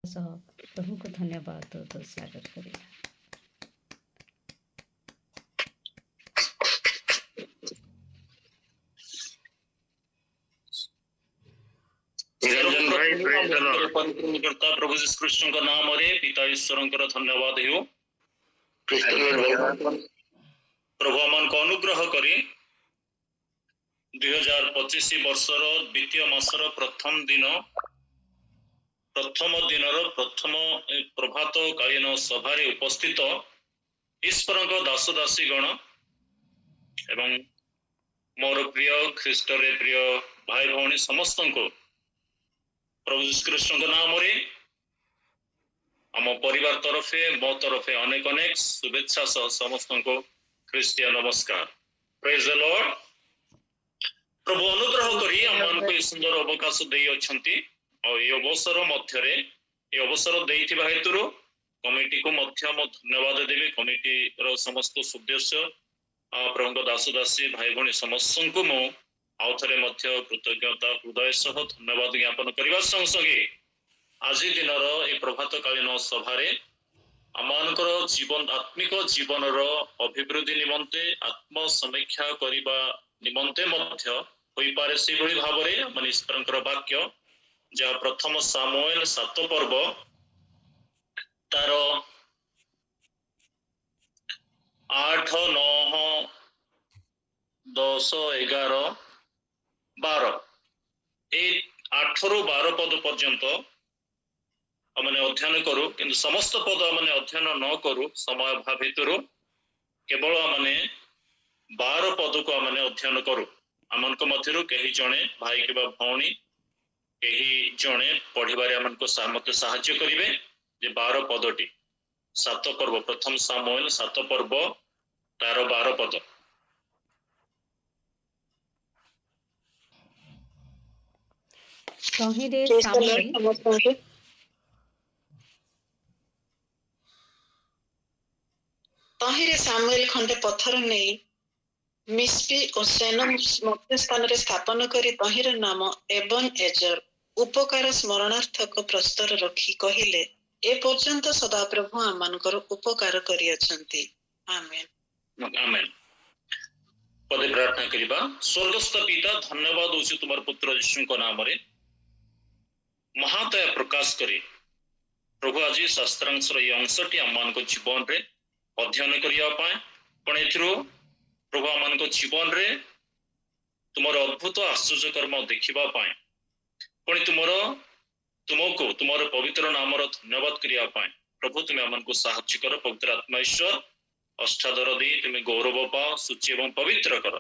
सह प्रभु को धन्यवाद तो सागर करिया। प्रभु यीशु ख्रीष्ट नाम पिता ईश्वर धन्यवाद हो। प्रभु आम को अनुग्रह करी 2025 वर्षर द्वितीय मासर प्रथम दिनर प्रथम प्रभात कालीन सभा उपस्थित ईश्वर दास दासी गण एवं मोर प्रिय ख्रीष्ट रे प्रिय भाई भौणी समस्त को प्रभु यीशु ख्रीष्ट नाम आम परिवार तरफे मो तरफे अनेक अनेक शुभेच्छा सह समस्त को ख्रीष्टिया नमस्कार। Praise the Lord. प्रभु अनुग्रह करी आम को सुंदर अवकाश दे अछंती और ये अवसर मध्य ये अवसर देइथिबा हेतुरु कमिटी को मध्य मो धन्यवाद देवी। कमिटी रो समस्त सदस्य प्रभु दास दासी भाई भौणी समस्त को मो आउ थरे मध्य कृतज्ञता हृदय सह धन्यवाद ज्ञापन करबा संग संगे आज दिनर ए प्रभात कालीन सभारे आमानकर जीवन आत्मिक जीवन रो अभिवृद्धि निमंते आत्म समीक्षा करिबा निमंते मध्य होई पारे से भली भाबरे मन ईश्वरकर वाक्य जा प्रथम सामुएल 7 पर्व तार 8 9 10 11 12 ए 8 रु 12 पद पर्यंत मैंने अध्ययन करूँ किंतु समस्त पद मैंने अध्ययन न करूँ समय अभाव हेतु केवल मैंने 12 पद को मैंने अध्ययन करूँ। आम मध्य कहीं जड़े भाई कि भौणी कहीं जड़े पढ़ारे आम मत साहाय्य करेंगे जे 12 पदटी 7 पर्व प्रथम सामुएल 7 पर्व तार 12 पद। तहिरे सामुएल खंडे पत्थर नहीं मिस्पी और सेन मध्य स्थान रे स्थापन करी तहिर नाम एबन एजर उपकार स्मरणार्थक प्रस्तर रखी कहिले ए पर्यंत सदा प्रभु आमानकर उपकार करी अछंती। आमेन आमेन। पदे प्रार्थना करिबा। स्वर्गस्थ पिता धन्यवाद होछि तुमार पुत्र यीशु को नाम रे महादया प्रकाश करी प्रभु आज शास्त्रांश रे अंशटी आमान को जीवन रे अध्ययन करिया पाए पण एथिरो प्रभु आमान को जीवन रे तुमर अद्भुत आश्चर्य कर्म देखिबा पाए पण तुमको तुमर पवित्र नाम रो धन्यवाद करिया पाए प्रभु तुम आमान को साहाय्य कर पवित्र आत्मा ईश्वर अष्टादर दी तुम गौरव पाओ सूची एवं पवित्र कर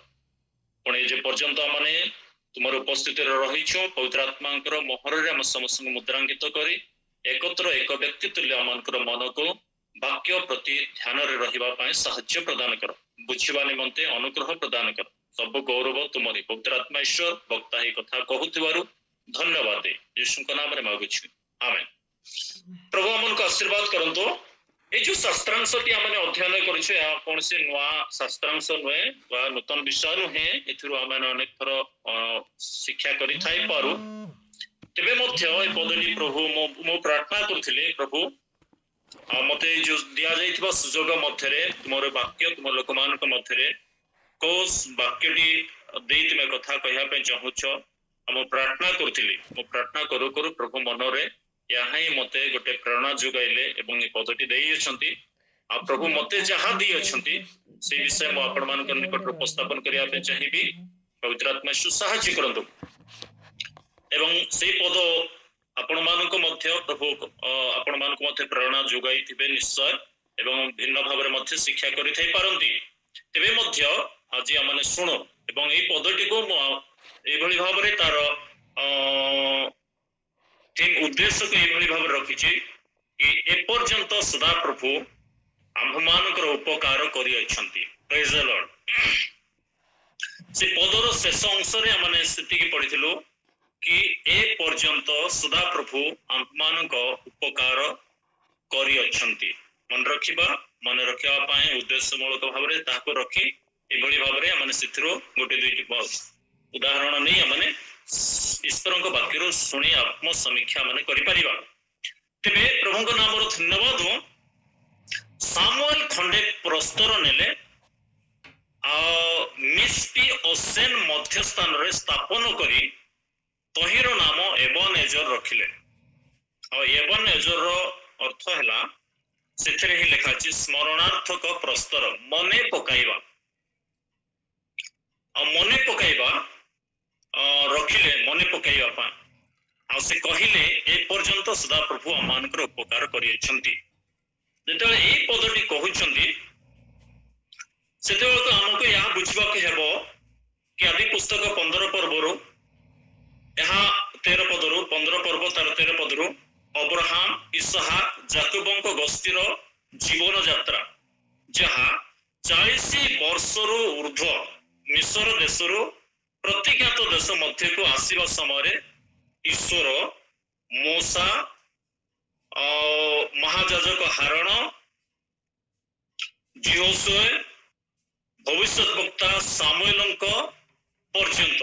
पण ए जे पर्यंत आमाने तुमर उपस्थिति रे रहिछो पवित्र आत्मांकर मोहर रे हम समस्त मुद्रांकित करी एकत्र एक व्यक्ति तुल्य आमानकर मन को वाक्य प्रति ध्यान रे रहिबा पाए साहाय्य प्रदान कर बुझिबा निमंते अनुग्रह प्रदान कर सब गौरव तुमरी पवित्र आत्मा ईश्वर वक्ता ही कथा कहूथिबारु धन्यवाद दे यीशु के नाम रे मागुछि आमेन। प्रभु हमन को आशीर्वाद करंतो। ए जो शास्त्रांशटी आमने अध्ययन करिछे या कोनसे नुवा शास्त्रांश नुहे वा नूतन विषय नुहे एथिरो आमने अनेक थर शिक्षा करि थाई पारु तेबे मध्य ए पदनी प्रभु मो प्रार्थना करथिले प्रभु मते जो दिया जाइथिबा सुजोग मध्यरे तुमर वाक्य तुम लोक मानक मध्यरे को वाक्यटी देई तुमे कथा कहया पे चाहुछ हम प्रार्थना करथिले मो प्रार्थना करू करू प्रभु मनरे यहाँ ही मते गोटे प्रेरणा जुगाइले एवं पदटी देई अछंती आ प्रभु मते जहाँ दी अछंती से विषय मो आपण मानक निकट उपस्थापन करिया पे चाहिबी पवित्र आत्मा साहाय्य करंतु एवं से पद आपण मानक मध्य प्रभु आपण मानक मध्य प्रेरणा जुगाई थिबे निश्चय एवं भिन्न भाव रे मध्य शिक्षा करि थाई पारंती तेबे मध्य आज आमने सुनो एवं ए पदटी को ए भली भाव रे तार तीन उद्देश्य को ये भाव रखी कि एपर्यंत सदा प्रभु आम्भमानकर उपकार करि अछंती। Praise the Lord. से पदर शेष अंश रे माने स्थिति की पढ़िथिलु कि ए पर्यंत सदा प्रभु आम्भमानक उपकार करि अछंती। मन रखिबा पाए उद्देश्यमूलक भाव रे ताको रखी एभली भाव रे माने सिथिरो गोटे दुईटी उदाहरण नहीं माने ईश्वर वाक्य शुणी आत्म समीक्षा मान कर तेबे प्रभु नाम धन्यवाद हो सामुएल खंडे प्रस्तर नेले मिस्पी ओसेन मध्य स्थान रे स्थापन करी तहिर नाम एबनेजर रखिले एबनेजर रो अर्थ हैला सेथरे ही लिखा अछि स्मरणार्थक प्रस्तर मने पकाइबा रखिले मने पकाइबा आ से कहिले ए पर्यंत सदा प्रभु अमानकर उपकार करियछंती जेतले ए पदटी कहउछंती सेतबेले तो हमको या बुझबा के हेबो कि आदि पुस्तक 15 पर्वरो यहाँ 13 पदरु 15 पर्व तार 13 पदरु अब्राहम इसहाक जाकोबंक गोस्तीर जीवन यात्रा जहा 40 वर्षरु ऊर्ध्व मिस्र देशरु प्रतिज्ञात देश मध्य को आसीबा समय ईश्वर मूसा महायाजक हारण जिहोशुए भविष्य वक्ता सामुएलଙ୍କ पर्यंत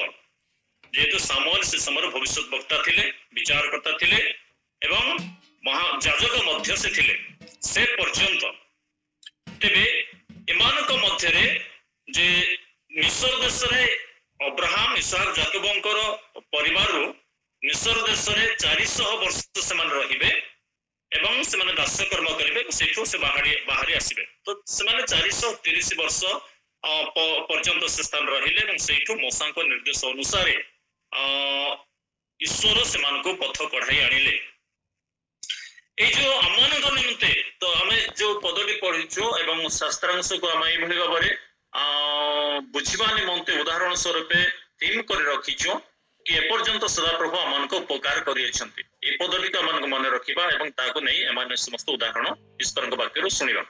जेहेतु सामुएल से समय भविष्य वक्ता थिले विचारकर्ता थिले एवं महायाजक मध्य से थिले से पर्यंत तेबे एमानक मध्य रे जे मिस्र देश रे अब्राहम इसहाक जाकोबंकर परिवार मिस्र देश रे 400 वर्ष से मान रहिबे एवं से माने दास्य कर्म करिवे सेठो से बाहरी आसीबे तो से माने 430 वर्ष पर्यंत से स्थान रहिले एवं सेठो मोसांको निर्देश अनुसार ईश्वर से मान को पथ कढ़ाई आनिले ए जो अमान निमंते तो हमें जो पदटी पढ़िचो एवं शास्त्रांश को हम एभली भाबरे बुझिबा निमंते उदाहरण स्वरूप थीम कर रखिचो कि ए पर्यंत सदा प्रभु अमान को उपकार करियछंती ए पदटी को अमान को मन रखिबा एवं ताको नै एमान समस्त उदाहरण ईश्वर को वाक्य रो सुनिबा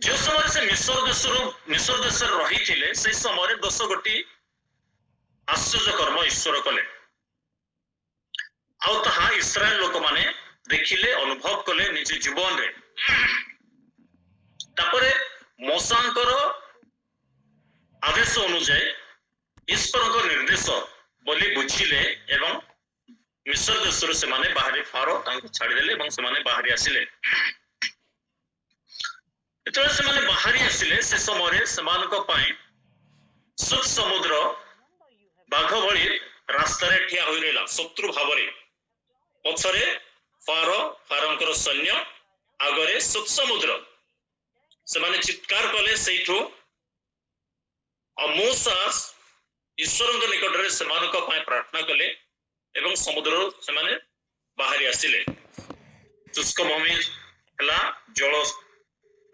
जो समय से मिस्र देश रही थिले से समय 10 गोटी आश्चर्य कर्म ईश्वर कले आ तहा इस्राएल लोक माने देखिले अनुभव कले निज जीवन रे तापरे मोसांकर आदेश अनुसार ईश्वर को निर्देश बोली बुझिले एवं मिस्र देश से माने बाहरी फारो तांको छाड़ी देले एवं से माने बाहरी आसिले एतले से माने बाहरी आसिले से समय से मानको पाई सुख समुद्र बाघ भली रास्ता रे ठिया होई रहला शत्रु भावरे पछरे फारोंकर सैन्य आगरे सुख समुद्र से माने चित्कार कले सेठो मूसा ईश्वर निकट रे से मानको पाई प्रार्थना कले एवं समुद्र से माने बाहरी आसिले शुष्क भूमि हला जल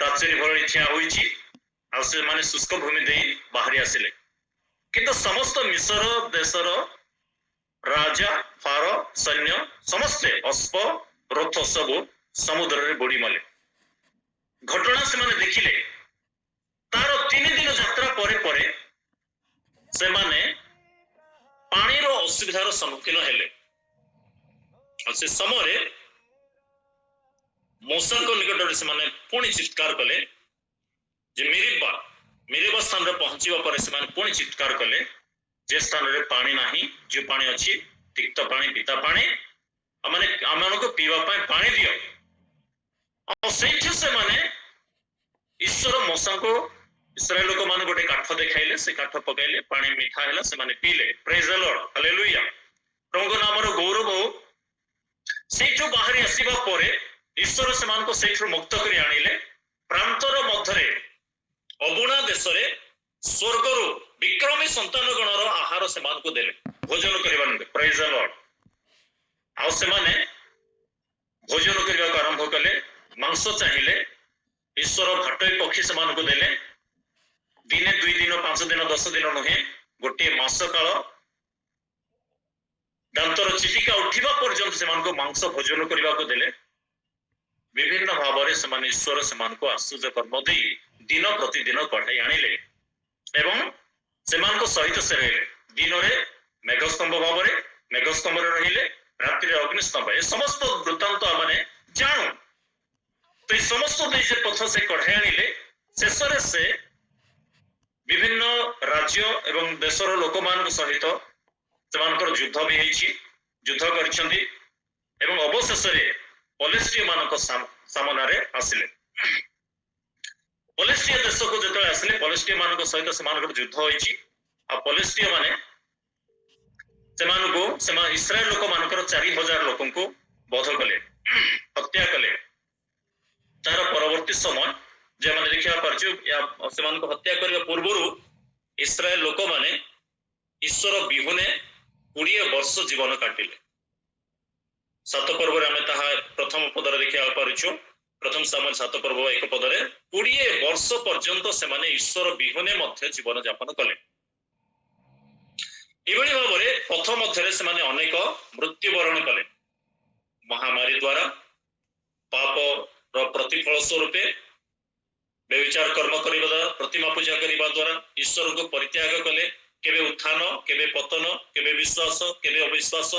प्राचीन भली ठिया होईची आ से माने शुष्क भूमि देई बाहरी आसिले किंतु समस्त मिस्र देशर राजा फारो सैन्य समस्त अश्व रथ सब समुद्र रे बुड़ी मले घटना से माने देखिले तार 3 दिन यात्रा परे परे से माने पानी रो असुविधार सम्मुखीन हेले से समय मूसा को निकट से माने पुणी चित्कार कले जे मेरिबा स्थान रे पहुंचीबा पर से माने पुणी चित्कार कले जे स्थान रे पानी नाही जो पानी अछि तिक्त पानी पिता पानी माने आमन को पीवा पानी दियो और सेठ से माने ईश्वर मूसा को इस्राएल लोक मान गोटे काठ देखाइले से काठ पकाइले पानी मीठा हैला से माने पीले प्रेज द लॉर्ड हालेलुया प्रभु नाम रो गौरव हो सेठो बाहरी आसीबा परे ईश्वर से मान को सेठो मुक्त करी आनिले प्रांतर मध्यरे अबुणा देश रे स्वर्ग रो विक्रमी संतान गण रो आहार से मान को देले भोजन करबान प्रेज द लॉर्ड आ से माने भोजन करबा आरंभ कले मांस चाहिए ईश्वर भाटई पक्षी से मान को देले दिने 2 दिन 5 दिन 10 दिन नुहे गोटे मास काल दांतर चिटिका उठिबा पर्यंत से मान को मांस भोजन करबा को देले विभिन्न भाव रे से मान ईश्वर से मान को आश्चर्य कर्म दे दिन प्रतिदिन कढ़ाई आनिले एवं से मान को सहित से रहिले दिन रे मेघस्तंभ भाव रे मेघस्तंभ रे रहिले रात्रि रे अग्निस्तंभ ए समस्त वृत्तांत माने जानो तो समस्त दे जे पथ से कढ़ाई आनिले शेष रे से विभिन्न राज्य एवं देशर लोक मान सहित से युद्ध भी युद्ध कर ଏବଂ ଅବଶେଷରେ ପଲେଷ୍ଟିଆ ମାନଙ୍କ ସାମନାରେ ଆସିଲେ। ପଲେଷ୍ଟିଆ ଦେଶକୁ ଯେତେବେଳେ ଆସିଲେ ପଲେଷ୍ଟିଆ ମାନଙ୍କ ସହିତ ସେମାନଙ୍କର ଯୁଦ୍ଧ ହୋଇଛି। ଆଉ ପଲେଷ୍ଟିଆ ମାନେ ସେମାନେ ଇସ୍ରାଏଲ ଲୋକମାନଙ୍କର 4000 ଲୋକଙ୍କୁ ବଧ କଲେ, ହତ୍ୟା କଲେ। ତାର ପରବର୍ତ୍ତୀ ସମୟ ଯେ ଆମେ ଦେଖିବା ପାରୁଛୁ ସେମାନଙ୍କୁ ହତ୍ୟା କରିବା ପୂର୍ବରୁ ଇସ୍ରାଏଲ ଲୋକମାନେ ଈଶ୍ୱର ବିହୁନେ 20 ବର୍ଷ ଜୀବନ କାଟିଲେ। 7 ପର୍ବରେ ଆମେ ତାହା ପ୍ରଥମ ପଦରେ ଦେଖିବାକୁ ପାରୁଛୁ। ପ୍ରଥମ ସାମୁଏଲ 7 ପର୍ବ 1 ପଦରେ 20 ବର୍ଷ ପର୍ଯ୍ୟନ୍ତ ସେମାନେ ଈଶ୍ୱର ବିହୁନେ ମଧ୍ୟ ଜୀବନ ଯାପନ କଲେ। ଏଭଳି ଭାବରେ ପଥ ମଧ୍ୟରେ ସେମାନେ ଅନେକ ମୃତ୍ୟୁବରଣ କଲେ। ମହାମାରୀ ଦ୍ୱାରା, ପାପର ପ୍ରତିଫଳ ସ୍ୱରୂପେ, ବ୍ୟଭିଚାର କର୍ମ କରିବା ଦ୍ୱାରା, ପ୍ରତିମା ପୂଜା କରିବା ଦ୍ୱାରା ଈଶ୍ୱରଙ୍କୁ ପରିତ୍ୟାଗ କଲେ। କେବେ ଉତ୍ଥାନ, କେବେ ପତନ, କେବେ ବିଶ୍ୱାସ, କେବେ ଅବିଶ୍ୱାସ,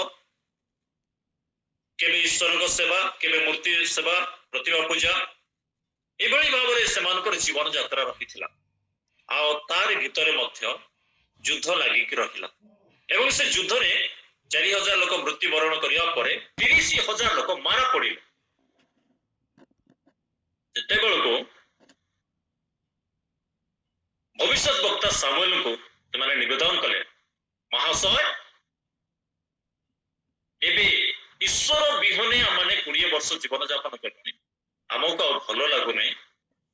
କେବେ ଈଶ୍ୱରଙ୍କ ସେବା, କେବେ ମୂର୍ତ୍ତି ସେବା, ପ୍ରତିମା ପୂଜା, ଏଭଳି ଭାବରେ ସେମାନଙ୍କର ଜୀବନ ଯାତ୍ରା ରହିଥିଲା। ଆଉ ତାରି ଭିତରେ ମଧ୍ୟ ଯୁଦ୍ଧ ଲାଗିକି ରହିଲା ଏବଂ ସେ ଯୁଦ୍ଧରେ 4000 ଲୋକ ମୃତ୍ୟୁବରଣ କରିବା ପରେ 30,000 ଲୋକ ମାରା ପଡ଼ିଲେ। ଯେତେବେଳକୁ ଭବିଷ୍ୟତ ବକ୍ତା ସାମୁଏଲଙ୍କୁ ସେମାନେ ନିବେଦନ କଲେ, ମହାଶୟ, ଏବେ ଈଶ୍ୱର ବିହନେ ଆମମାନେ 20 ବର୍ଷ ଜୀବନ ଯାପନ କଲେଣି, ଆମକୁ ଆଉ ଭଲ ଲାଗୁନାହିଁ।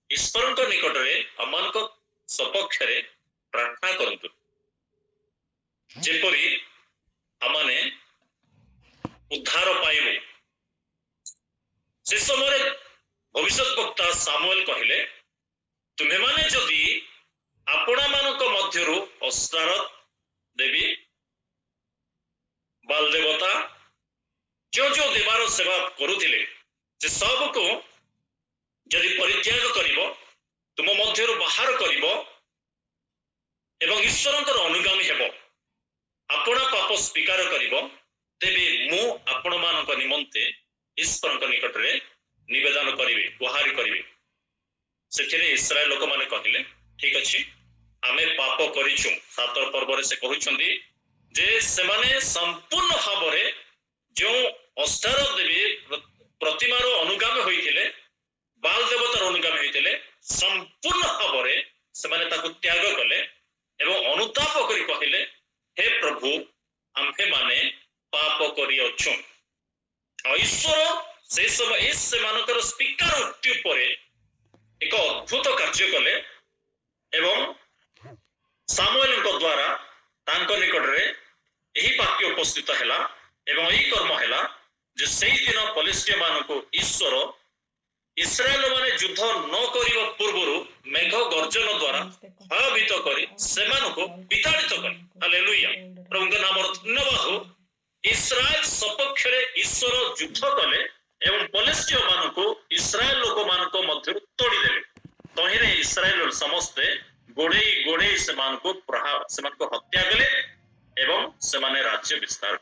ଈଶ୍ୱରଙ୍କ ନିକଟରେ ଆମମାନଙ୍କ ସପକ୍ଷରେ ପ୍ରାର୍ଥନା କରନ୍ତୁ, ଯେପରି ଆମମାନେ ଉଦ୍ଧାର ପାଇବୁ। ସେ ସମୟରେ ଭବିଷ୍ୟତ ବକ୍ତା ସାମୁଏଲ କହିଲେ, ତୁମେମାନେ ଯଦି ଆପଣମାନଙ୍କ ମଧ୍ୟରୁ ଅସ୍ତାରତ ଦେବୀ, ବାଲ ଦେବତା, ଯୋଉ ଦେବାର ସେବା କରୁଥିଲେ, ସେ ସବୁକୁ ଯଦି ପରିତ୍ୟାଗ କରିବ, ତୁମ ମଧ୍ୟରୁ ବାହାର କରିବ ଏବଂ ଈଶ୍ୱରଙ୍କର ଅନୁଗାମୀ ହେବ, ଆପଣା ପାପ ସ୍ୱୀକାର କରିବ, ତେବେ ମୁଁ ଆପଣମାନଙ୍କ ନିମନ୍ତେ ଈଶ୍ୱରଙ୍କ ନିକଟରେ ନିବେଦନ କରିବି, ଗୁହାରି କରିବି। ସେଥିରେ ଇସ୍ରାଏଲ ଲୋକମାନେ କହିଲେ, ଠିକ ଅଛି, ଆମେ ପାପ କରିଛୁ। 7 ପର୍ବରେ ସେ କହୁଛନ୍ତି ଯେ ସେମାନେ ସମ୍ପୂର୍ଣ୍ଣ ଭାବରେ ଯେଉଁ ଅସ୍ତାର ଦେବୀ ପ୍ରତିମାର ଅନୁଗାମୀ ହୋଇଥିଲେ, ବାଲ ଦେବତାର ଅନୁଗାମୀ ହୋଇଥିଲେ, ସମ୍ପୂର୍ଣ୍ଣ ଭାବରେ ସେମାନେ ତାକୁ ତ୍ୟାଗ କଲେ ଏବଂ ଅନୁତାପ କରି କହିଲେ, ହେ ପ୍ରଭୁ, ଆମ୍ଭେମାନେ ପାପ କରିଅଛୁ। ଆଉ ଈଶ୍ୱର ସେ ସମୟ ସେମାନଙ୍କର ସ୍ୱୀକାର ଉକ୍ତି ଉପରେ ଏକ ଅଦ୍ଭୁତ କାର୍ଯ୍ୟ କଲେ ଏବଂ ସାମୁଏଲଙ୍କ ଦ୍ୱାରା ତାଙ୍କ ନିକଟରେ ଏହି ବାକ୍ୟ ଉପସ୍ଥିତ ହେଲା ଏବଂ ଏହି କର୍ମ ହେଲା ଯେ ସେଇଦିନ ପଲିଷ୍ଟିଆ ମାନଙ୍କୁ ଈଶ୍ୱର ଇସ୍ରାଏଲ ମାନେ ଯୁଦ୍ଧ ନ କରିବା ପୂର୍ବରୁ ମେଘ ଗର୍ଜନ ଦ୍ୱାରା ଭୟଭୀତ କରି ସେମାନଙ୍କୁ ବିତାଡ଼ିତ କଲେ। ହାଲେଲୁୟା, ପ୍ରଭୁଙ୍କ ନାମର ଧନ୍ୟବାଦ। ଇସ୍ରାଏଲ ସପକ୍ଷରେ ଈଶ୍ୱର ଯୁଦ୍ଧ କଲେ ଏବଂ ପଲିଷ୍ଟିଆ ମାନଙ୍କୁ ଇସ୍ରାଏଲ ଲୋକମାନଙ୍କ ମଧ୍ୟରୁ ତୋଡ଼ିଦେଲେ। ତହିଁରେ ଇସ୍ରାଏଲ ସମସ୍ତେ ଗୋଡ଼େଇ ସେମାନଙ୍କୁ ହତ୍ୟା କଲେ ଏବଂ ସେମାନେ ରାଜ୍ୟ ବିସ୍ତାର।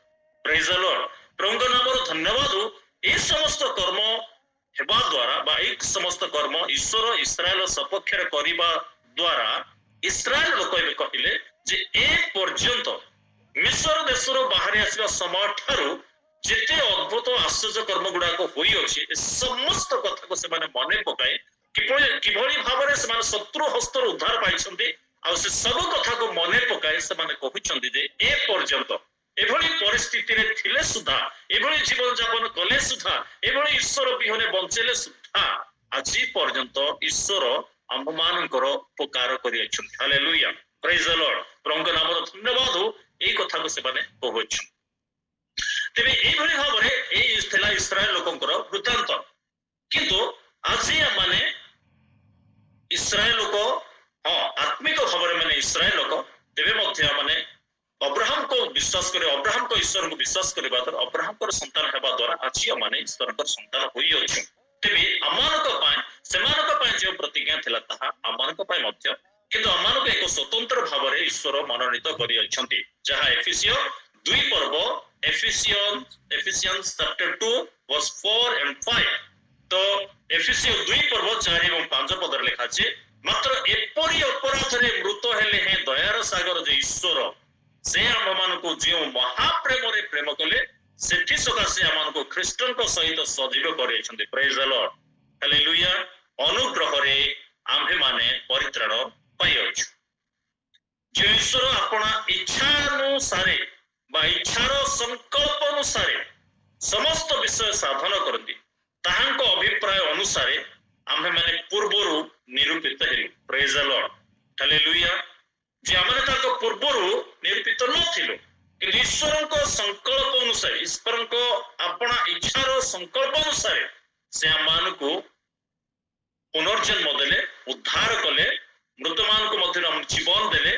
ପ୍ରେଜ୍ ଦ ଲର୍ଡ, ପ୍ରଭୁଙ୍କ ନାମର ଧନ୍ୟବାଦ। ଏହି ସମସ୍ତ କର୍ମ ହେବା ଦ୍ୱାରା ବା ଏହି ସମସ୍ତ କର୍ମ ଈଶ୍ୱର ଇସ୍ରାଏଲ ସପକ୍ଷରେ କରିବା ଦ୍ୱାରା ଇସ୍ରାଏଲ ଲୋକ ଏବେ କହିଲେ ଯେ ଏ ପର୍ଯ୍ୟନ୍ତ ମିଶ୍ର ଦେଶରୁ ବାହାରି ଆସିବା ସମୟ ଠାରୁ ଯେତେ ଅଦ୍ଭୁତ ଆଶ୍ଚର୍ଯ୍ୟ କର୍ମ ଗୁଡାକ ହୋଇଅଛି, ଏ ସମସ୍ତ କଥାକୁ ସେମାନେ ମନେ ପକାଇ କିଭଳି ଭାବରେ ସେମାନେ ଶତ୍ରୁ ହସ୍ତରୁ ଉଦ୍ଧାର ପାଇଛନ୍ତି, ଆଉ ସେ ସବୁ କଥାକୁ ମନେ ପକାଇ ସେମାନେ କହୁଛନ୍ତି ଯେ ଏ ପର୍ଯ୍ୟନ୍ତ ଏଭଳି ପରିସ୍ଥିତିରେ ଥିଲେ ସୁଦ୍ଧା, ଏଭଳି ଜୀବନ ଯାପନ କଲେ ସୁଦ୍ଧା, ଏଭଳି ଈଶ୍ୱର ବିହନେ ବଞ୍ଚେଇଲେ ସୁଦ୍ଧା ଆଜି ପର୍ଯ୍ୟନ୍ତ ଈଶ୍ୱର ଆମ୍ଭମାନଙ୍କର ଉପକାର କରିଅଛନ୍ତି। ହାଲେଲୁୟା, ପ୍ରେଜ୍ ଦ ଲର୍ଡ, ପ୍ରଭୁଙ୍କ ନାମର ଧନ୍ୟବାଦ। ଏଇ କଥାକୁ ସେମାନେ କହୁଅଛନ୍ତି। ତେବେ ଏଇଭଳି ଭାବରେ ଏଇ ଥିଲା ଇସ୍ରାଏଲ ଲୋକଙ୍କର ବୃତ୍ତାନ୍ତ। କିନ୍ତୁ ଆଜି ଆମମାନେ ଇସ୍ରାଏଲ ଲୋକ, ଆତ୍ମିକ ଭାବରେ ମାନେ ଇସ୍ରାଏଲ ଲୋକ, ତେବେ ମଧ୍ୟ ମାନେ ଅବ୍ରାହମକୁ ବିଶ୍ୱାସ କରି ଅବ୍ରାହମଙ୍କ ଈଶ୍ୱରଙ୍କୁ ବିଶ୍ୱାସ କରିବା ଦ୍ୱାରା ଅବ୍ରାହମଙ୍କର ସନ୍ତାନ ହେବା ଦ୍ୱାରା ଆଜି ଆମମାନେ ଈଶ୍ୱରଙ୍କର ସନ୍ତାନ ହୋଇଅଛୁ। ତେବେ ଆମମାନଙ୍କ ପାଇଁ ସେମାନଙ୍କ ପାଇଁ ଯେଉଁ ପ୍ରତିଜ୍ଞା ଥିଲା ତାହା ଆମମାନଙ୍କ ପାଇଁ ମଧ୍ୟ, କିନ୍ତୁ ଆମମାନଙ୍କୁ ଏକ ସ୍ୱତନ୍ତ୍ର ଭାବରେ ଈଶ୍ୱର ମନୋନୀତ କରିଅଛନ୍ତି, ଯାହା ଏଫେସିୟ 2 ପର୍ବ Ephesians chapter 2 verse 4 and 5। ତ ଏଫେସିୟ 2 ପର୍ବ 4 ଏବଂ 5 ପଦରେ ଲେଖା ଅଛି, ମାତ୍ର ଏପରି ଅପରାଧରେ ମୃତ ହେଲେ ହେଁ ଦୟାର ସାଗର ଯେ ଈଶ୍ୱର ସେ ଆମ୍ଭମାନଙ୍କୁ ଯେଉଁ ମହାପ୍ରେମରେ ପ୍ରେମ କଲେ, सेठी सकाशे आमको ख्रीष्टन सहित सजीव कर प्रेज द लॉर्ड हालेलुया अनुग्रह रे आम्भे माने परित्राण पाइअछु जो ईश्वर अपना इच्छा अनुसार बा इच्छार संकल्प अनुसार समस्त विषय साधन करती ताहांको अभिप्राय अनुसार आम्भे माने पूर्वरु निरूपित हेलु प्रेज द लॉर्ड हालेलुया जे आमने ताको पूर्वरु निरूपित नथिलु कि ईश्वरको संकल्प अनुसार ईश्वरको अपना इच्छार संकल्प अनुसार से आमनको पुनर्जन्म देले उद्धार कले मृतमान को मध्य हम जीवन देले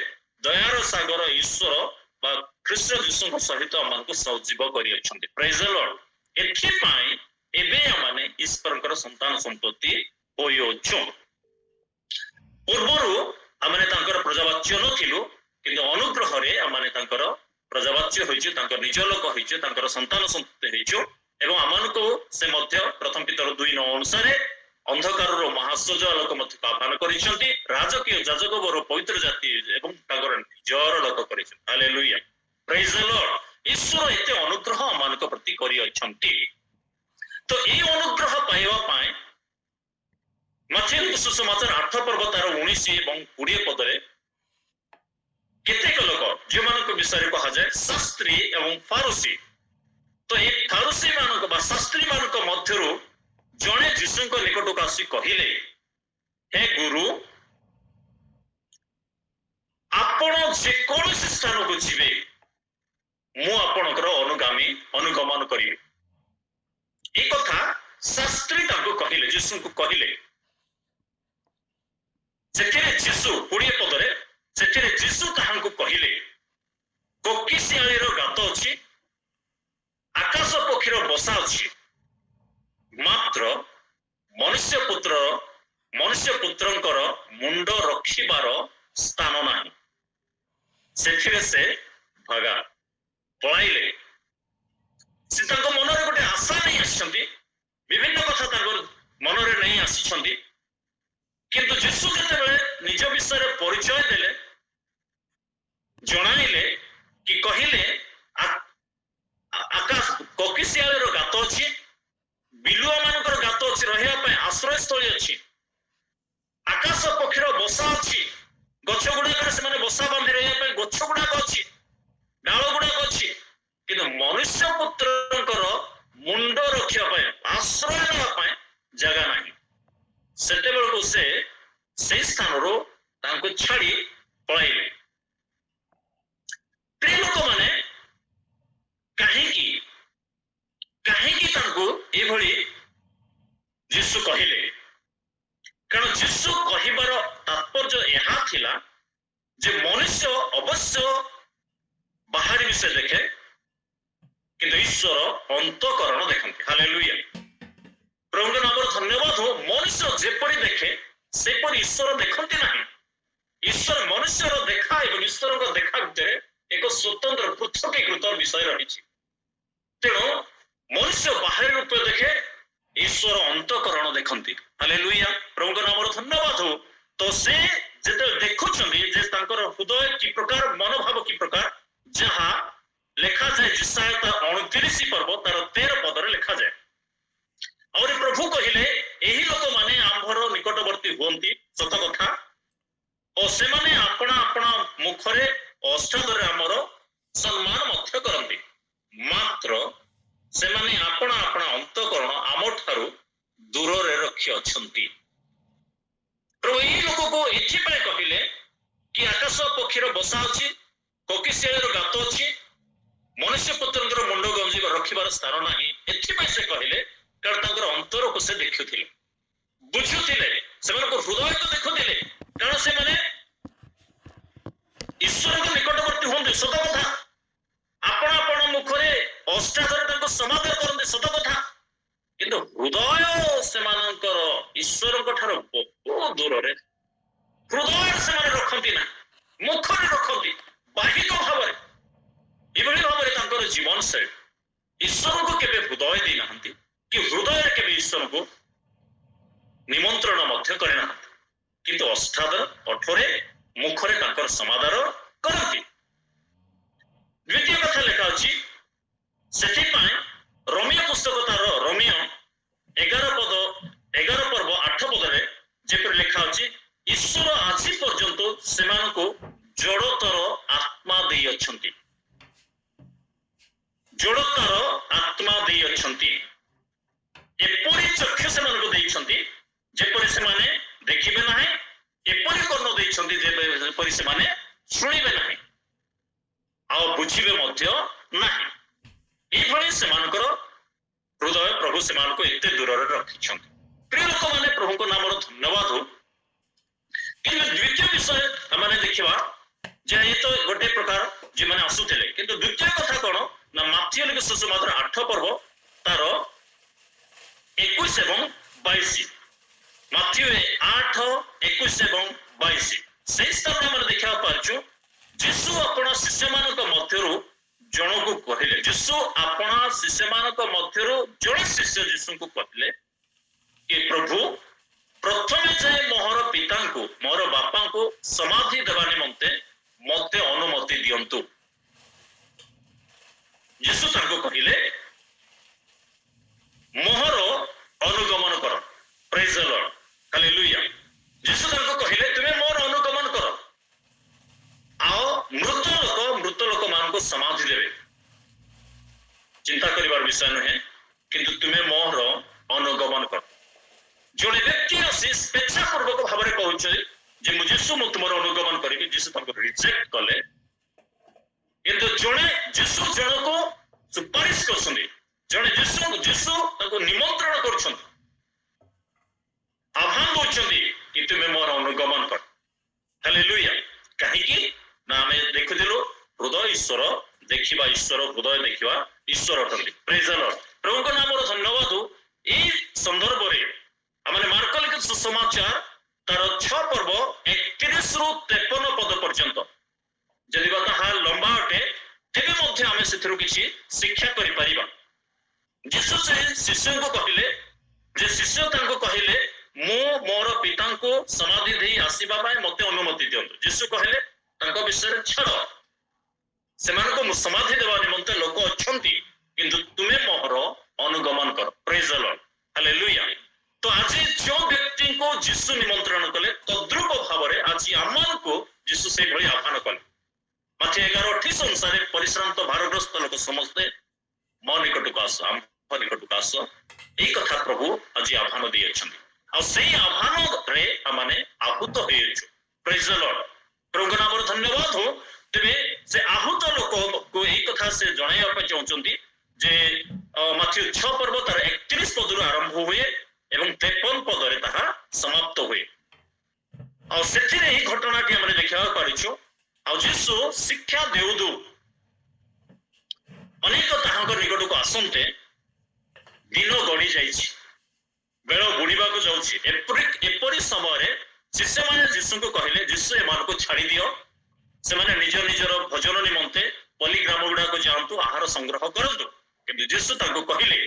दयार सागर ईश्वर बा ख्रीष्ट जीशु सहित आमको सजीव करी अछंती प्रेज द लॉर्ड एथि पाई एबे आमाने ईश्वरकर संतान संपत्ति होइछु पूर्वरु आमाने तांकर प्रजावाच्य नथिलु किंतु अनुग्रह रे आमाने तांकर प्रजावाच्य होइछु तांकर निज लोक होइछु तांकर संतान संपत्ति होइछु एवं आमानको से मध्य प्रथम पितर 2:9 अनुसार अंधकार महासज लोक मध्य आह्वान करिसेंती राजकीय जाजक वर पवित्र जाति एवं तागर निजर लोक करिसेंती हालेलुया प्रेज द लॉर्ड ईश्वर एते अनुग्रह आमानक प्रति करि अछंती तो ए अनुग्रह पाइबा पाए मथेन सुसमाचार 8 पर्व तार 19 एवं 20 पदरे केतेक लोक जे मानक विषय कहा जाय शास्त्री एवं फारूसी तो ए फारूसी मानक बा शास्त्री मानक मध्यरु जणे जीशुଙ୍କ निकटକୁ आसी कहिले हे गुरु आपण जे कोनोसी स्थान को जिवे मु आपणकर अनुगामी अनुगमन करिवे ए कथा शास्त्री ताको कहिले जीशुଙ୍କୁ कहिले सेठिरे जीशु 20 पदरे सेठिरे जीशु ताहांको कहिले कोकिसियाळीर गात अछि आकाश पक्षीर बसा अछि मात्र मनुष्य पुत्रंकर मुंड रखिबार स्थान नाही सेठिरे से भगा पळाइले से ताको मनरे गोटे आशा नहीं आछंती विभिन्न कथा ताको मनरे नहीं आछंती किंतु जीशु केतेबेले निज विषय परिचय देले जणाइले कि कहिले आकाश कोकिसियाळीर गात अछि बिलुआ मानकर गात अछि रहिया पे आश्रय स्थली अछि आकाश पक्षीर बसा अछि गछ गुडा से माने बसा बांधि रहिया पे गछ गुडा अछि डाल गुडा अछि किंतु मनुष्य पुत्रंकर मुंड रखिया पे आश्रय लेवा पे जगह नाही सेते बेलको से स्थान रो तांको छाड़ी पळाइले प्रिय लोक माने काहेकि तांको एभली जीशु कहिले कारण जीशु कहिबार तात्पर्य यहा थिला जे मनुष्य अवश्य बाहरी विषय देखे किंतु ईश्वर अंतकरण देखंती हालेलुया प्रभु नाम धन्यवाद हो मनुष्य जेपरि देखे सेपरि ईश्वर देखंती नाही ईश्वर मनुष्यर देखा एवं ईश्वर देखा भितर एक स्वतंत्र पृथकीकृत विषय रही तेणु मनुष्य बाहरी रूप देखे ईश्वर अंतकरण देखंती हालेलुया प्रभु नाम धन्यवाद हो तो से जेते देखुछंती जे तांकर हृदय की प्रकार मनोभाव की प्रकार जहा लिखा जाए जिसाया 29 पर्व तार 13 पदर लिखा जाए और प्रभु कहिले एही लोक माने आंभर निकटवर्ती होंती सत कथा और से माने अपना अपना मुखरे अष्टादरे आमर सम्मान मध्य करंती मात्र से माने अपना अपना अंतकरण आम ठारू दूर रे रखी अछंती प्रभु एही लोक को एथि पय कहिले कि आकाश पक्षीर बसा अछि कोकिसियाळीर गात अछि मनुष्य पुत्रंकर मुंड गंजी रखिबार स्थान नाही एथि पय से कहिले कारण तांकर अंतर को से देखुथिले बुझुथिले सेमानको हृदय को देखुथिले कारण से माने ईश्वर को निकटवर्ती होंदे सत कथा आपण आपण मुखरे अष्टादर तांको समादर करंदे सत कथा किंतु हृदय सेमानकर ईश्वर को ठारो बहुत दूर रे हृदय से माने रखंती ना मुखरे रखंती बाहिक भाव रे एभली भाव रे तांकर जीवन से ईश्वर को केबे हृदय दी नाहंती कि हृदय के ईश्वर को निमंत्रण मध्य करे ना किंतु अष्टादर कठोरे मुखरे तांकर समादर करंती द्वितीय कथा लेखा अछि ସେଥିପାଇଁ ରୋମିଓ ପୁସ୍ତକ ତାର ରୋମିଓ 11 ପର୍ବ 8 ପଦରେ ଯେପରି ଲେଖା ଅଛି, ଈଶ୍ୱର ଆଜି ପର୍ଯ୍ୟନ୍ତ ସେମାନଙ୍କୁ ଜଡ଼ତାର ଆତ୍ମା ଦେଇଅଛନ୍ତି। ଜଡ଼ତାର ଆତ୍ମା ଦେଇଅଛନ୍ତି। ଏପରି ଚକ୍ଷୁ ସେମାନଙ୍କୁ ଦେଇଛନ୍ତି ଯେପରି ସେମାନେ ଦେଖିବେ ନାହିଁ, ଏପରି କର୍ଣ୍ଣ ଦେଇଛନ୍ତି ଯେପରି ସେମାନେ ଶୁଣିବେ ନାହିଁ ଆଉ ବୁଝିବେ ମଧ୍ୟ ନାହିଁ। ଏଇଭଳି ସେମାନଙ୍କର ହୃଦୟ ପ୍ରଭୁ ସେମାନଙ୍କୁ ଏତେ ଦୂରରେ ରଖିଛନ୍ତି। ପ୍ରିୟ ଲୋକମାନେ, ପ୍ରଭୁଙ୍କ ନାମର ଧନ୍ୟବାଦ ହଉ। କିନ୍ତୁ ଦ୍ୱିତୀୟ ବିଷୟ ଆମେ ଦେଖିବା ଯେ ଏ ତ ଗୋଟେ ପ୍ରକାର ଯେଉଁମାନେ ଆସୁଥିଲେ, କିନ୍ତୁ ଦ୍ୱିତୀୟ କଥା କଣ ନା ମାଥ୍ୟୁ ଲେଖା ସୁସମାଚାର 8 ପର୍ବ ତାର 21 ଏବଂ 22। ମାଥ୍ୟୁ 8, 21 ଏବଂ 22 ସେଇ ସ୍ଥାନରେ ଆମେ ଦେଖିବାକୁ ପାରୁଛୁ, ଯୀଶୁ ଆପଣା ଶିଷ୍ୟମାନଙ୍କ ମଧ୍ୟରୁ ଜଣକୁ କହିଲେ, ଯୀଶୁ ଆପଣା ଶିଷ୍ୟମାନଙ୍କ ମଧ୍ୟରୁ ଜଣେ ଶିଷ୍ୟ ଯୀଶୁଙ୍କୁ କହିଲେ କି ପ୍ରଭୁ, ପ୍ରଥମେ ଯେ ମୋର ପିତାଙ୍କୁ, ମୋର ବାପାଙ୍କୁ ସମାଧି ଦେବା ନିମନ୍ତେ ମତେ ଅନୁମତି ଦିଅନ୍ତୁ। ଯୀଶୁ ତାଙ୍କୁ କହିଲେ, ମୋର ଅନୁଗମନ କର। ପ୍ରେଜ୍ ଦ ଲର୍ଡ, ହାଲେଲୁୟା। ଯୀଶୁ ତାଙ୍କୁ କହିଲେ, ତୁମେ ମୋର ଅନୁଗମନ କର ଆଉ ମୃତ ଲୋକମାନଙ୍କୁ ସମାଧି ଦେବେ। ଚିନ୍ତା କରିବାର ବିଷୟ ନୁହେଁ, କିନ୍ତୁ ତୁମେ ମୋର ଅନୁଗମନ କର। ଜଣେ ବ୍ୟକ୍ତି ଆସି ସ୍ୱେଚ୍ଛାପୂର୍ବକ ଭାବରେ କହୁଛି ଯେ ମୁଁ ଯୀଶୁ, ମୁଁ ତୁମର ଅନୁଗମନ କରିବି। ଯୀଶୁ ତାଙ୍କୁ ରିଜେକ୍ଟ କଲେ। କିନ୍ତୁ ଜଣେ ଯୀଶୁ ଜଣକୁ ସୁପାରିଶ କରୁଛନ୍ତି, ଜଣେ ଯୀଶୁ ତାଙ୍କୁ ନିମନ୍ତ୍ରଣ କରୁଛନ୍ତି, ଆହ୍ୱାନ ଦଉଛନ୍ତି କି ତୁମେ ମୋର ଅନୁଗମନ କର। ହାଲେଲୁୟା। କାହିଁକି ନା ଆମେ ଦେଖୁଥିଲୁ ହୃଦୟ ଈଶ୍ୱର ଦେଖିବା, ଈଶ୍ୱର ହୃଦୟ ଦେଖିବା ଈଶ୍ୱର ଅଟନ୍ତି। ପ୍ରେଜ୍ ଦ ଲର୍ଡ। ପ୍ରଭୁଙ୍କ ନାମର ଧନ୍ୟବାଦ। ଏଇ ସନ୍ଦର୍ଭରେ ଆମେ ମାର୍କ ଲିଖିତ ସୁସମାଚାର ତାର 6 ପର୍ବ 31 ରୁ 53 ପଦ ପର୍ଯ୍ୟନ୍ତ ଯଦି ତାହା ଲମ୍ବା ଅଟେ, ତେବେ ମଧ୍ୟ ଆମେ ସେଥିରୁ କିଛି ଶିକ୍ଷା କରିପାରିବା। ଯୀଶୁ ସେ ଶିଷ୍ୟଙ୍କୁ କହିଲେ, ଯେ ଶିଷ୍ୟ ତାଙ୍କୁ କହିଲେ, ମୁଁ ମୋର ପିତାଙ୍କୁ ସମାଧି ଦେଇ ଆସିବା ପାଇଁ ମତେ ଅନୁମତି ଦିଅନ୍ତୁ। ଯୀଶୁ କହିଲେ ତାଙ୍କ ବିଷୟରେ ଛାଡ଼, ସେମାନଙ୍କୁ ସମାଧି ଦେବା ନିମନ୍ତେ ଲୋକ ଅଛନ୍ତି, କିନ୍ତୁ ତୁମେ ମୋର ଅନୁଗମନ କର। ପ୍ରେଜ୍ ଦ ଲର୍ଡ, ହାଲେଲୁୟା। ତ ଆଜି ଯେଉଁ ବ୍ୟକ୍ତିଙ୍କୁ ଯୀଶୁ ନିମନ୍ତ୍ରଣ କଲେ, ତଦ୍ରୁପ ଭାବରେ ଆଜି ଆମମାନଙ୍କୁ ଯୀଶୁ ସେଇଭଳି ଆହ୍ୱାନ କଲେ। ମାଥ୍ୟୁ 11:28 ଅନୁସାରେ ପରିଶ୍ରାନ୍ତ ଭାରଗ୍ରସ୍ତ ଲୋକ ସମସ୍ତେ ମୋ ନିକଟକୁ ଆସ, ଆମ ନିକଟକୁ ଆସ। ଏଇ କଥା ପ୍ରଭୁ ଆଜି ଆହ୍ୱାନ ଦେଇଅଛନ୍ତି ଆଉ ସେଇ ଆହ୍ୱାନରେ ଆମେ ଆହୁତ ହୋଇଅଛୁ। ପ୍ରେଜ୍ ଦ ଲର୍ଡ। ପ୍ରଭୁଙ୍କ ନାମର ଧନ୍ୟବାଦ ହଉ। ତେବେ ସେ ଆହୁତ ଲୋକକୁ ଏଇ କଥା ସେ ଜଣାଇବା ପାଇଁ ଚାହୁଁଛନ୍ତି ଯେ ମାଥ୍ୟୁ 6 ପର୍ବ ତାର 31 ପଦରୁ ଆରମ୍ଭ ହୁଏ ଏବଂ 53 ପଦରେ ତାହା ସମାପ୍ତ ହୁଏ। ଆଉ ସେଥିରେ ଏହି ଘଟଣାଟି ଆମେ ଦେଖିବାକୁ ପାରିଛୁ। ଆଉ ଯୀଶୁ ଶିକ୍ଷା ଦେଉ ଦେଉ ଅନେକ ତାହାଙ୍କ ନିକଟକୁ ଆସନ୍ତେ ଦିନ ଗଡ଼ି ଯାଇଛି, ବେଳ ବୁଡ଼ିବାକୁ ଯାଉଛି। ଏପରି ସମୟରେ ଶିଷ୍ୟମାନେ ଯୀଶୁଙ୍କୁ କହିଲେ, ଯୀଶୁ ଏମାନଙ୍କୁ ଛାଡ଼ି ଦିଅ, ସେମାନେ ନିଜ ନିଜର ଭୋଜନ ନିମନ୍ତେ ପଲ୍ଲୀ ଗ୍ରାମ ଗୁଡାକୁ ଯାଆନ୍ତୁ, ଆହାର ସଂଗ୍ରହ କରନ୍ତୁ। କିନ୍ତୁ ଯୀଶୁ ତାଙ୍କୁ କହିଲେ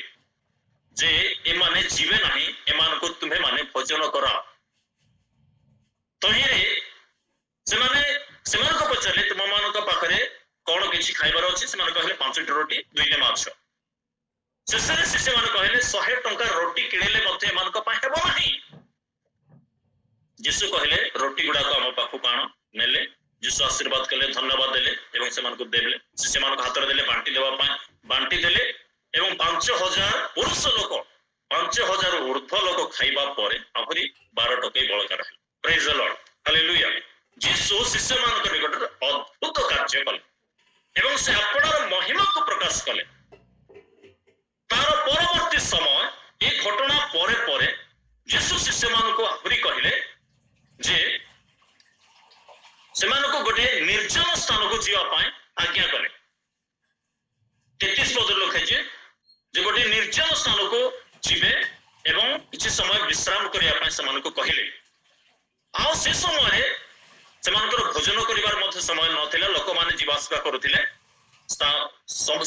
ଯେ ଏମାନେ ଯିବେ ନାହିଁ, ଏମାନଙ୍କୁ ତୁମେ ମାନେ ଭୋଜନ କରାଅ। ତହିଁରେ ସେମାନଙ୍କୁ ପଚାରିଲେ, ତୁମମାନଙ୍କ ପାଖରେ କଣ କିଛି ଖାଇବାର ଅଛି? ସେମାନେ କହିଲେ 5ଟି ରୋଟି 2ଟି ମାଛ। ଶେଷରେ ଶିଷ୍ୟମାନେ କହିଲେ 100 ଟଙ୍କା ରୋଟି କିଣିଲେ ମଧ୍ୟ ଏମାନଙ୍କ ପାଇଁ ହେବ ନାହିଁ। ଯୀଶୁ କହିଲେ, ରୋଟି ଗୁଡାକ ଆମ ପାଖକୁ ଆଣ। ନେଲେ, ଯୀଶୁ ଆଶୀର୍ବାଦ କଲେ, ଧନ୍ୟବାଦ ଦେଲେ ଏବଂ ସେମାନଙ୍କୁ ଦେଲେ, ଶିଷ୍ୟମାନଙ୍କ ହାତରେ ଦେଲେ ବାଣ୍ଟି ଦେବା ପାଇଁ। ବାଣ୍ଟି ଦେଲେ ଏବଂ 5000 ପୁରୁଷ ଲୋକ, 5000 ଊର୍ଧ୍ୱ ଲୋକ ଖାଇବା ପରେ ଆହୁରି 12 ଟଙ୍କାଇ ବଳକା ରହିଲା। ପ୍ରେଜ୍ ଦ ଲର୍ଡ, ହାଲେଲୁୟା। ଯୀଶୁ ଶିଷ୍ୟମାନଙ୍କ ନିକଟରେ ଅଦ୍ଭୁତ କାର୍ଯ୍ୟ କଲେ ଏବଂ ସେ ଆପଣାର ମହିମାକୁ ପ୍ରକାଶ କଲେ। ତାର ପରବର୍ତ୍ତୀ ସମୟ, ଏ ଘଟଣା ପରେ ପରେ ଯୀଶୁ ଶିଷ୍ୟମାନଙ୍କୁ ଆହୁରି କହିଲେ ଯେ ସେମାନଙ୍କୁ ଗୋଟେ ନିର୍ଜନ ସ୍ଥାନକୁ ଯିବା ପାଇଁ ଆଜ୍ଞା କଲେ। 33 ପଦରେ ଲେଖାଯାଇଛି ଯେ ଗୋଟେ ନିର୍ଜନ ସ୍ଥାନକୁ ଯିବେ ଏବଂ କିଛି ସମୟ ବିଶ୍ରାମ କରିବା ପାଇଁ ସେମାନଙ୍କୁ କହିଲେ। ଆଉ ସେ ସମୟରେ ସେମାନଙ୍କର ଭୋଜନ କରିବାର ମଧ୍ୟ ସମୟ ନଥିଲା, ଲୋକମାନେ ଯିବା ଆସିବା କରୁଥିଲେ,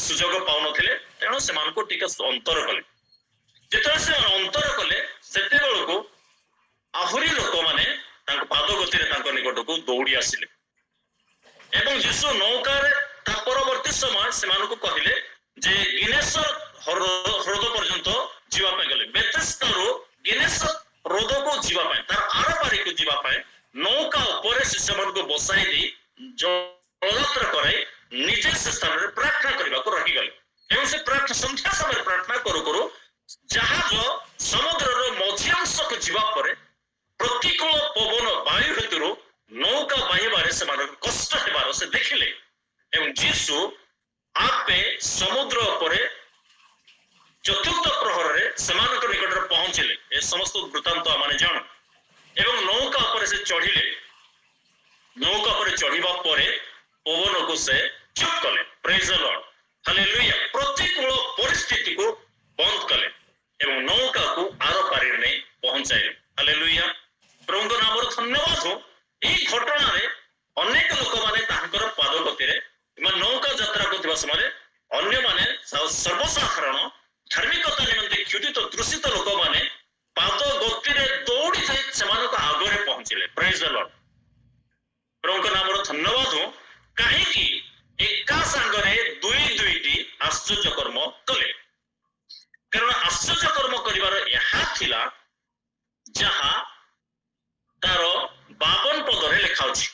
ସୁଯୋଗ ପାଉନଥିଲେ, ତେଣୁ ସେମାନଙ୍କୁ ଟିକେ ଅନ୍ତର କଲେ। ଯେତେବେଳେ ସେ ଅନ୍ତର କଲେ, ସେତେବେଳକୁ ଆହୁରି ଲୋକମାନେ ତାଙ୍କ ପାଦ ଗତିରେ ତାଙ୍କ ନିକଟକୁ ଦୌଡ଼ି ଆସିଲେ ଏବଂ ଯୀଶୁ ନୌକାରେ ତା ପରବର୍ତ୍ତୀ ସମୟ ସେମାନଙ୍କୁ କହିଲେ ଯେ ଗିନେଶ୍ୱର ହ୍ରଦ ପର୍ଯ୍ୟନ୍ତ ଯିବା ପାଇଁ ଗଲେ। ବେଥେସ୍ଦାରୁ ଗିନେଶ୍ୱର ହ୍ରଦକୁ ଯିବା ପାଇଁ, ତାର ଆର ପାରିକୁ ଯିବା ପାଇଁ ନୌକା ଉପରେ ଶିଷ୍ୟମାନଙ୍କୁ ବସାଇ ଦେଇ ଜଳଯାତ୍ରା କରାଇ ନିଜେ ସେ ସ୍ଥାନରେ ପ୍ରାର୍ଥନା କରିବାକୁ ରହିଗଲେ। ଏବଂ ସେ ସନ୍ଧ୍ୟା ସମୟରେ ପ୍ରାର୍ଥନା କରୁ କରୁ ଜାହାଜ ସମୁଦ୍ରର ମଝି ଅଂଶକୁ ଯିବା ପରେ ପ୍ରତିକୂଳ ପବନ ବାୟୁ ହେତୁରୁ ନୌକା ବାହିବାରେ ସେମାନଙ୍କ କଷ୍ଟ ହେବାର ସେ ଦେଖିଲେ। ଏବଂ ଯୀଶୁ ଆପେ ସମୁଦ୍ର ଉପରେ ଚତୁର୍ଥ ପ୍ରହରରେ ସେମାନଙ୍କ ନିକଟରେ ପହଞ୍ଚିଲେ। ଏ ସମସ୍ତ ବୃତ୍ତାନ୍ତ ଆମେ ଜାଣୁ। ଏବଂ ନୌକା ଉପରେ ସେ ଚଢିଲେ। ନୌକା ଉପରେ ଚଢିବା ପରେ ପବନକୁ ସେ ଚୁପ୍ କଲେ। ପ୍ରେଜ୍ ଦ ଲର୍ଡ, ହାଲେଲୁୟା। ପ୍ରତିକୂଳ ପରିସ୍ଥିତିକୁ ବନ୍ଦ କଲେ ଏବଂ ନୌକାକୁ ଆର ପାରିରେ ନେଇ ପହଞ୍ଚାଇଲେ। ହାଲେଲୁୟା, ପ୍ରଭୁଙ୍କ ନାମର ଧନ୍ୟବାଦ ହଉ। ଏହି ଘଟଣାରେ ଅନେକ ଲୋକମାନେ ତାଙ୍କର ପାଦ ଗତିରେ ନୌକା ଯାତ୍ରା କରୁଥିବା ସମୟରେ ଅନ୍ୟମାନେ ସର୍ବସାଧାରଣ ଧାର୍ମିକତା ନିମନ୍ତେ କ୍ଷୁଧିତ ତୃଷିତ ଲୋକମାନେ ପାଦ ଗତିରେ ଦୌଡ଼ି ଯାଇ ସେମାନଙ୍କ ଆଗରେ ପହଞ୍ଚିଲେ। ପ୍ରେଜ୍ ଦ ଲର୍ଡ, ପ୍ରଭୁଙ୍କ ନାମର ଧନ୍ୟବାଦ ହଉ। କାହିଁକି ଏକା ସାଙ୍ଗରେ ଦୁଇଟି ଆଶ୍ଚର୍ଯ୍ୟ କର୍ମ କଲେ? କାରଣ ଆଶ୍ଚର୍ଯ୍ୟ କର୍ମ କରିବାର ଏହା ଥିଲା ଯାହା ତାର 52 ପଦରେ ଲେଖା ଅଛି।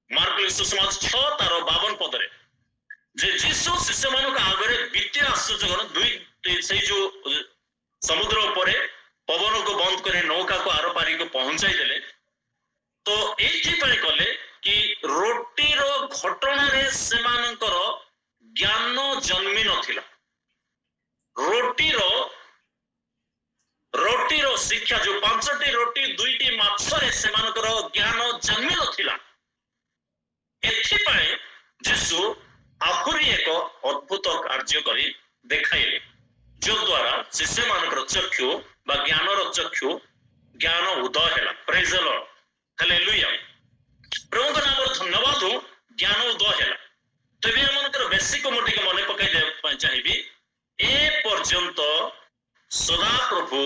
ମାର୍କ ସୁସମାଜ 6 ତାର 52 ପଦରେ ଯେ ଯୀଶୁ ଶିଷ୍ୟମାନଙ୍କ ଆଗରେ ଦ୍ୱିତୀୟ ଆଶ୍ଚର୍ଯ୍ୟ ଦୁଇଟି ସେଇ ଯୋଉ ସମୁଦ୍ର ଉପରେ ପବନକୁ ବନ୍ଦ କରି ନୌକାକୁ ଆର ପାରିକୁ ପହଞ୍ଚାଇ ଦେଲେ। ତ ଏଇଥିପାଇଁ କଲେ କି ରୋଟିର ଘଟଣାରେ ସେମାନଙ୍କର ଜ୍ଞାନ ଜନ୍ମି ନଥିଲା। ରୋଟିର ଶିକ୍ଷା ଯୋଉ 5ଟି ରୋଟି 2ଟି ମାଛରେ ସେମାନଙ୍କର ଜ୍ଞାନ ଜନ୍ମି ନଥିଲା। ଏଥିପାଇଁ ଯୀଶୁ ଆହୁରି ଏକ ଅଦ୍ଭୁତ କାର୍ଯ୍ୟ କରି ଦେଖାଇଲେ, ଯଦ୍ୱାରା ଶିଷ୍ୟମାନଙ୍କର ଚକ୍ଷୁ ବା ଜ୍ଞାନର ଚକ୍ଷୁ ଜ୍ଞାନ ଉଦୟ ହେଲା। ପ୍ରେଜ୍ ଦ ଲର୍ଡ, ହାଲେଲୁୟା, ପ୍ରଭୁଙ୍କ ନାମର ଧନ୍ୟବାଦ ହଉ। ଜ୍ଞାନ ଉଦୟ ହେଲା। ତେବେ ଏମାନଙ୍କର ବେସିକ ମୁଁ ଟିକେ ମନେ ପକାଇ ଦେବା ପାଇଁ ଚାହିଁବି। ଏ ପର୍ଯ୍ୟନ୍ତ ସଦାପ୍ରଭୁ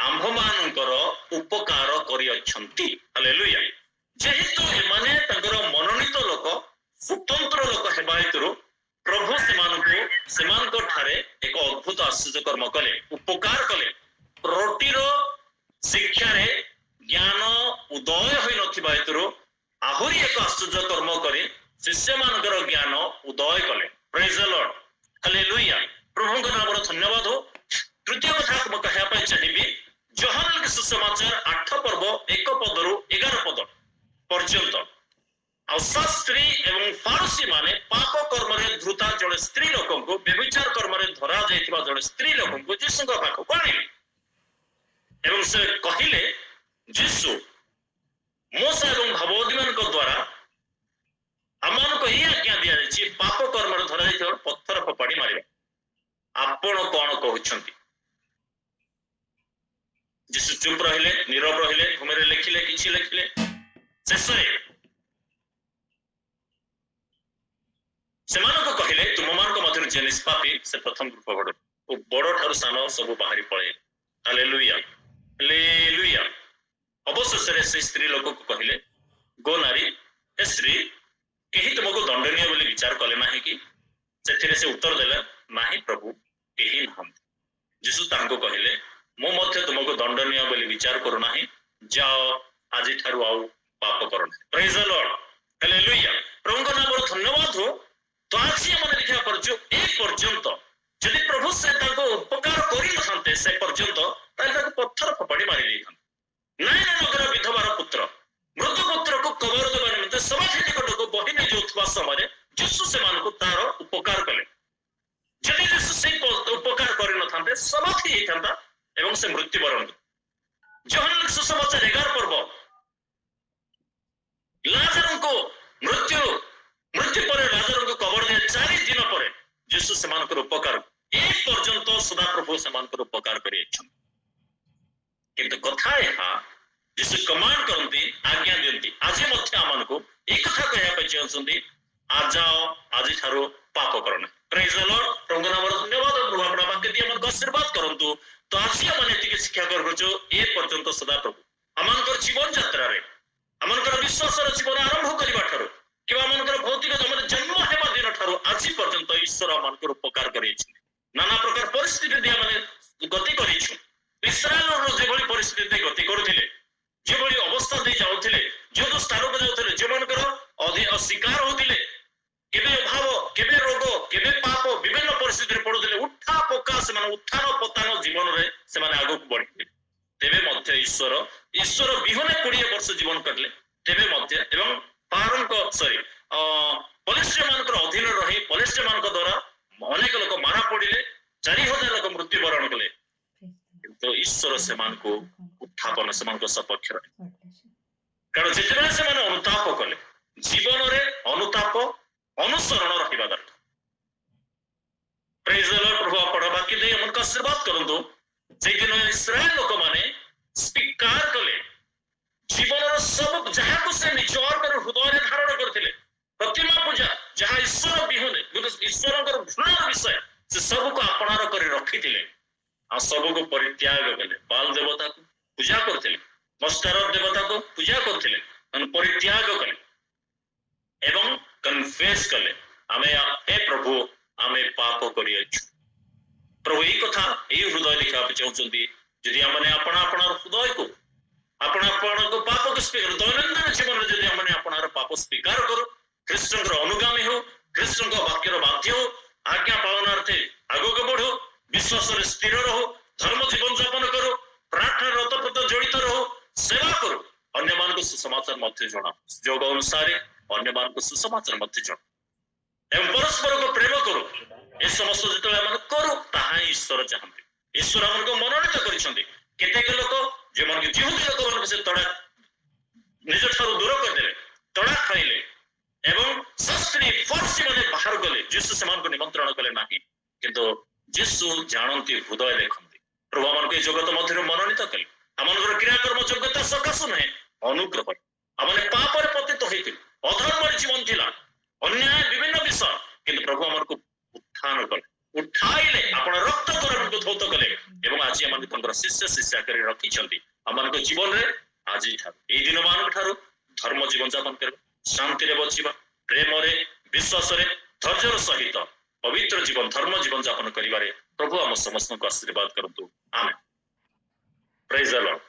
ଆମ୍ଭମାନଙ୍କର ଉପକାର କରିଅଛନ୍ତି। ହାଲେଲୁୟା। ଯେହେତୁ ଏମାନେ ତାଙ୍କର ମନୋନୀତ ଲୋକ, ସ୍ୱତନ୍ତ୍ର ଲୋକ ହେବା ହେତୁରୁ ପ୍ରଭୁ ସେମାନଙ୍କ ଠାରେ ଏକ ଅଦ୍ଭୁତ ଆଶ୍ଚର୍ଯ୍ୟ କର୍ମ କଲେ, ଉପକାର କଲେ। ରୋଟିର ଶିକ୍ଷାରେ ଜ୍ଞାନ ଉଦୟ ହୋଇନଥିବା ହେତୁରୁ ଆହୁରି ଏକ ଆଶ୍ଚର୍ଯ୍ୟ କର୍ମ କରି ଶିଷ୍ୟମାନଙ୍କର ଜ୍ଞାନ ଉଦୟ କଲେ। ପ୍ରେଜ୍ ଦ ଲର୍ଡ, ହାଲେଲୁୟା, ପ୍ରଭୁଙ୍କ ନାମର ଧନ୍ୟବାଦ ହଉ। ତୃତୀୟ କଥା ମୁଁ କହିବା ପାଇଁ ଚାହିଁବି, ଯୋହାନଙ୍କ ସୁସମାଚାର 8 ପର୍ବ 1 ପଦରୁ 11 ପଦ ପର୍ଯ୍ୟନ୍ତ ଆଉ ଶାସ୍ତ୍ରୀ ଏବଂ ଫାରୁସୀ ମାନେ ପାପ କର୍ମରେ ଧୃତା ଜଣେ ସ୍ତ୍ରୀ ଲୋକଙ୍କୁ, ବ୍ୟଭିଚାର କର୍ମରେ ଧରା ଯାଇଥିବା ଜଣେ ସ୍ତ୍ରୀ ଲୋକଙ୍କୁ ଯୀଶୁଙ୍କ ପାଖକୁ ଆଣିଲେ ଏବଂ ସେ କହିଲେ, ଯୀଶୁ, ମୋଶା ଏବଂ ଭାବବାଦୀମାନଙ୍କ ଦ୍ୱାରା ଆମମାନଙ୍କୁ ଏହି ଆଜ୍ଞା ଦିଆଯାଇଛି, ପାପ କର୍ମରେ ଧରା ଯାଇଥିବା ପଥର ଫୋପାଡ଼ି ମାରିବା। ଆପଣ କଣ କହୁଛନ୍ତି? ଯୀଶୁ ଚୁପ୍ ରହିଲେ, ନୀରବ ରହିଲେ, ଭୂମିରେ ଲେଖିଲେ, କିଛି ଲେଖିଲେ। ଶେଷରେ ସେମାନଙ୍କୁ କହିଲେ, ତୁମମାନଙ୍କ ମଧ୍ୟରୁ ଯେ ନିଷ୍ପାପୀ ସେ ପ୍ରଥମ ବଡ ଓ ବଡ ଠାରୁ ସାନ ସବୁ ବାହାରି ପଳେଇଲେ। Hallelujah, hallelujah. ଅବଶେଷରେ ସେ ସ୍ତ୍ରୀ ଲୋକକୁ କହିଲେ, ଗୋ ନାରୀ, ଏ ସ୍ତ୍ରୀ, କେହି ତୁମକୁ ଦଣ୍ଡନୀୟ ବୋଲି ବିଚାର କଲେ ନାହିଁ କି? ସେଥିରେ ସେ ଉତ୍ତର ଦେଲା, ନାହିଁ ପ୍ରଭୁ, କେହି ନାହାନ୍ତି। ଯୀଶୁ ତାଙ୍କୁ କହିଲେ, ମୁଁ ମଧ୍ୟ ତୁମକୁ ଦଣ୍ଡନୀୟ ବୋଲି ବିଚାର କରୁନାହିଁ, ଯାଅ, ଆଜିଠାରୁ ଆଉ ପାପ କର ନାହିଁ। ପ୍ରେଜ୍ ଦ ଲର୍ଡ, ହାଲେଲୁୟା, ପ୍ରଭୁଙ୍କ ନାମର ଧନ୍ୟବାଦ ହଉ। ତ ଆଜି ଆମେ ଦେଖିବା ଏ ପର୍ଯ୍ୟନ୍ତ ଯଦି ପ୍ରଭୁ ସେ ତାଙ୍କୁ ଉପକାର କରିନଥାନ୍ତେ ସେ ପର୍ଯ୍ୟନ୍ତ, ତାହେଲେ ତାକୁ ପଥର ଫୋପାଡ଼ି ମାରି ଦେଇଥାନ୍ତେ। ନାଇଁ ନଗର ବିଧବାର ପୁତ୍ର ମୃତ ପୁତ୍ରକୁ କବର ଦେବା ନିମନ୍ତେ ସମାଧି ନିକଟକୁ ବହି ନେଇଯାଉଥିବା ସମୟରେ ଯୀଶୁ ସେମାନଙ୍କୁ ତାର ଉପକାର କଲେ। ଯଦି ଯୀଶୁ ସେଇ ଉପକାର କରିନଥାନ୍ତେ ସମାଧି ହେଇଥାନ୍ତା ଏବଂ ସେ ମୃତ୍ୟୁବରଣ। ଯୋହାନ ସୁସମାଚାର 11 ପର୍ବ, ଲାଜରଙ୍କୁ ମୃତ୍ୟୁ ପରେ ଲାଜରଙ୍କୁ କବର ଦିଆ 4 ଦିନ ପରେ ଯୀଶୁ ସେମାନଙ୍କର ଉପକାର, ଏ ପର୍ଯ୍ୟନ୍ତ ସଦାପ୍ରଭୁ ସେମାନଙ୍କର ଉପକାର କରିଯାଇଛନ୍ତି। କିନ୍ତୁ କଥା ଏହା, ଯୀଶୁ କମାଣ୍ଡ କରନ୍ତି, ଆଜ୍ଞା ଦିଅନ୍ତି। ଆଜି ମଧ୍ୟ ଆମମାନଙ୍କୁ এই କଥା କହିବା ପାଇଁ ଚାହୁଁଛନ୍ତି, ଯାଅ, ଆଜିଠାରୁ ପାପ କର ନାହିଁ। ପ୍ରେଜ୍ ଦ ଲର୍ଡ, ପ୍ରଭୁଙ୍କ ନାମରେ ଧନ୍ୟବାଦ। ପ୍ରଭୁ ଆପଣଙ୍କ ବାକ୍ୟ ଦେଇ ଆମକୁ ଆଶୀର୍ବାଦ କରନ୍ତୁ। ତ ଆଜି ଆମେ ଏତିକି ଶିକ୍ଷା କରୁଛୁ, ଏ ପର୍ଯ୍ୟନ୍ତ ସଦାପ୍ରଭୁ ଆମମାନଙ୍କର ଜୀବନ ଯାତ୍ରାରେ, ଆମମାନଙ୍କର ବିଶ୍ୱାସର ଜୀବନ ଆରମ୍ଭ କରିବା ଠାରୁ କିମ୍ବା ଆମମାନଙ୍କର ଭୌତିକ ଜନ୍ମ ହେବା ଦିନ ଠାରୁ ठारू आज पर्यंत ईश्वर आमको उपकार करे नाना प्रकार परिस्थिति दिया माने गति करिछु इस्राएल रो जेभली परिस्थिति गति करूथिले जेभली अवस्था दे जाउथिले जो स्थान को जाउथिले जे मानकर अशिकार होथिले केबे अभाव केबे रोग केबे पाप विभिन्न परिस्थिति रे पडुथिले उठा पका से माने उत्थान पतन जीवन रे से माने आगु बढ़िले तेबे मध्य ईश्वर बिहने 20 वर्ष जीवन करले तेबे मध्य एवं पारंक सॉरी पलिस्टर मानकर अधीन रही पलिस्टर मानक द्वारा अनेक लोक मारा पड़िले 4000 लोक मृत्युवरण कले किंतु ईश्वर से मानको उत्थापन से मानको सपक्ष रहे कारण जेतेबेले से माने अनुताप कले जीवन रे अनुताप अनुसरण रहिबा दरकार प्रेज द लॉर्ड प्रभु आपण बाकी दे हमन का आशीर्वाद करंतु जे दिन इस्राएल लोक माने स्वीकार कले जीवन रो सब जहा को से निचोर कर हृदय रे धारण करथिले प्रतिमा पूजा जहा ईश्वर बिहुने ईश्वर घृणा विषय से सब को अपनार कर रखिथिले आ सब को परित्याग कले बाल देवता को पूजा करथिले मस्तर देवता को पूजा करथिले अन परित्याग कले एवं कन्फेस कले आमे हे प्रभु आमे पाप करि अछि प्रभु ई कथा ए हृदय लिखा चाहउछंती जदि हमने अपना अपना हृदय को अपना अपना को पाप को स्वीकार दैनंदिन जीवन रे जदि हमने अपना पाप स्वीकार करू कृष्ण रो अनुगामी हो कृष्ण को वाक्य रो बाध्य हो आज्ञा पालनार्थे आगो को बढ़ो विश्वास रे स्थिर रहो धर्म जीवन यापन करो प्रार्थना रत प्रत जड़ित रहो सेवा करो अन्य मान को सुसमाचार मध्य जणा जोग अनुसार अन्य मान को सुसमाचार मध्य जणा एवं परस्पर को प्रेम करो ए समस्त जतले मन करो ताहा ईश्वर चाहते ईश्वर हमको मनोनीत करिसंती केतेक लोक जे मन जीवती लोक मन से तड़ा निज ठारू दूर कर देले तड़ा खाइले एवं शास्त्री फर्सी माने बाहर गले यीशु समान को निमंत्रण कले नाही किंतु यीशु जानंती हृदय देखंती प्रभु मन को जगत मध्य मनोनीत कले हमनकर क्रियाकर्म योग्यता सकाश नहे अनुग्रह हमने पाप रे पतित होइतिल अधर्म जीवन थिला अन्याय विभिन्न विषय किंतु प्रभु हमन को उत्थान कले उठाइले आपण रक्त द्वारा हमको धौत कले एवं आज हमन तंकर शिष्य शिष्या करी रखिछंती हमन को जीवन रे आज ठार ए दिन मान ठारू धर्म जीवन यापन कर शांति रे बचिबा प्रेम रे विश्वास रे धैर्य सहित पवित्र जीवन धर्म जीवन यापन करिवारे प्रभु हम समस्त को आशीर्वाद करतु आमेन प्रेज द लॉर्ड।